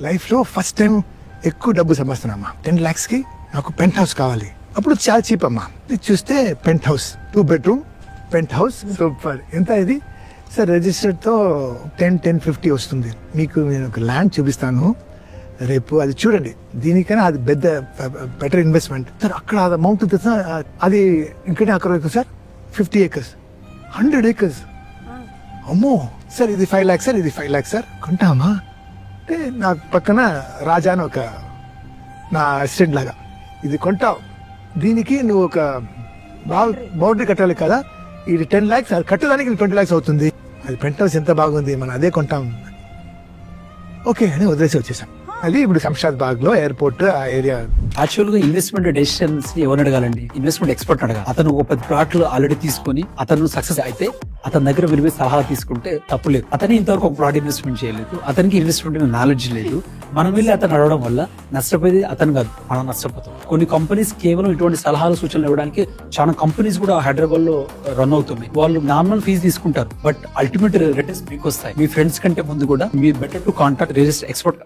లైఫ్లో first time ఎక్కువ డబ్బు సంపాదిస్తున్నామ్మా. 10 lakhs కి నాకు పెంట్ హౌస్ కావాలి. అప్పుడు చాలా చీప్ అమ్మా. ఇది చూస్తే penthouse 2 bedroom penthouse super. ఎంత ఇది సార్? రిజిస్టర్డ్ తో 10-50 వస్తుంది. మీకు నేను ఒక ల్యాండ్ చూపిస్తాను రేపు, అది చూడండి. దీనికైనా అది పెద్ద బెటర్ ఇన్వెస్ట్మెంట్ సార్. అక్కడ అది అమౌంట్ తెలుసా? అది ఇంకనే అక్కడ సార్ 50 acres 100 acres. అమ్మో సార్, ఇది 5 lakhs సార్, ఇది 5 lakhs సార్. కొంటామా అంటే నా పక్కన రాజా అని ఒక నా అసిస్టెంట్ లాగా, ఇది కొంటావు, దీనికి నువ్వు ఒక బౌండరీ కట్టాలి కదా, ఇది 10 lakhs, అది కట్టడానికి 20 lakhs అవుతుంది. అది పెంట్ హౌస్ ఎంత బాగుంది, మనం అదే కొంటాం. ఓకే అని వదిలేసి వచ్చేసాం. అది ఇప్పుడు శంషాబాద్ లో ఎయిర్పోర్ట్ ఆ ఏరియా. యాక్చువల్ గా ఇన్వెస్ట్మెంట్ డెసిషన్స్ ఎవరిని అడగాలండి? ఇన్వెస్ట్మెంట్ ఎక్స్పర్ట్ అడగాలి. అతను ఒక 10 ప్లాట్లు ఆల్రెడీ తీసుకొని అతను సక్సెస్ అయితే అతని దగ్గర విలువ సలహా తీసుకుంటే తప్పు లేదు. అతని ఇంతవరకు ఒక ప్లాట్ ఇన్వెస్ట్మెంట్ చేయలేదు, అతనికి ఇన్వెస్ట్మెంట్ నాలెడ్జ్ లేదు. మనం వెళ్ళి అతను అడగడం వల్ల నష్టపోయేది అతను కాదు, మనం నష్టపోతాం. కొన్ని కంపెనీస్ కేవలం ఇటువంటి సలహాలు సూచనలు ఇవ్వడానికి చాలా కంపెనీస్ కూడా హైదరాబాద్ లో రన్ అవుతున్నాయి. వాళ్ళు నార్మల్ ఫీజు తీసుకుంటారు, బట్ అల్టిమేట్ రిటర్న్స్ మీకు వస్తాయి. మీ ఫ్రెండ్స్ కంటే ముందు కూడా మీ better to contact register expert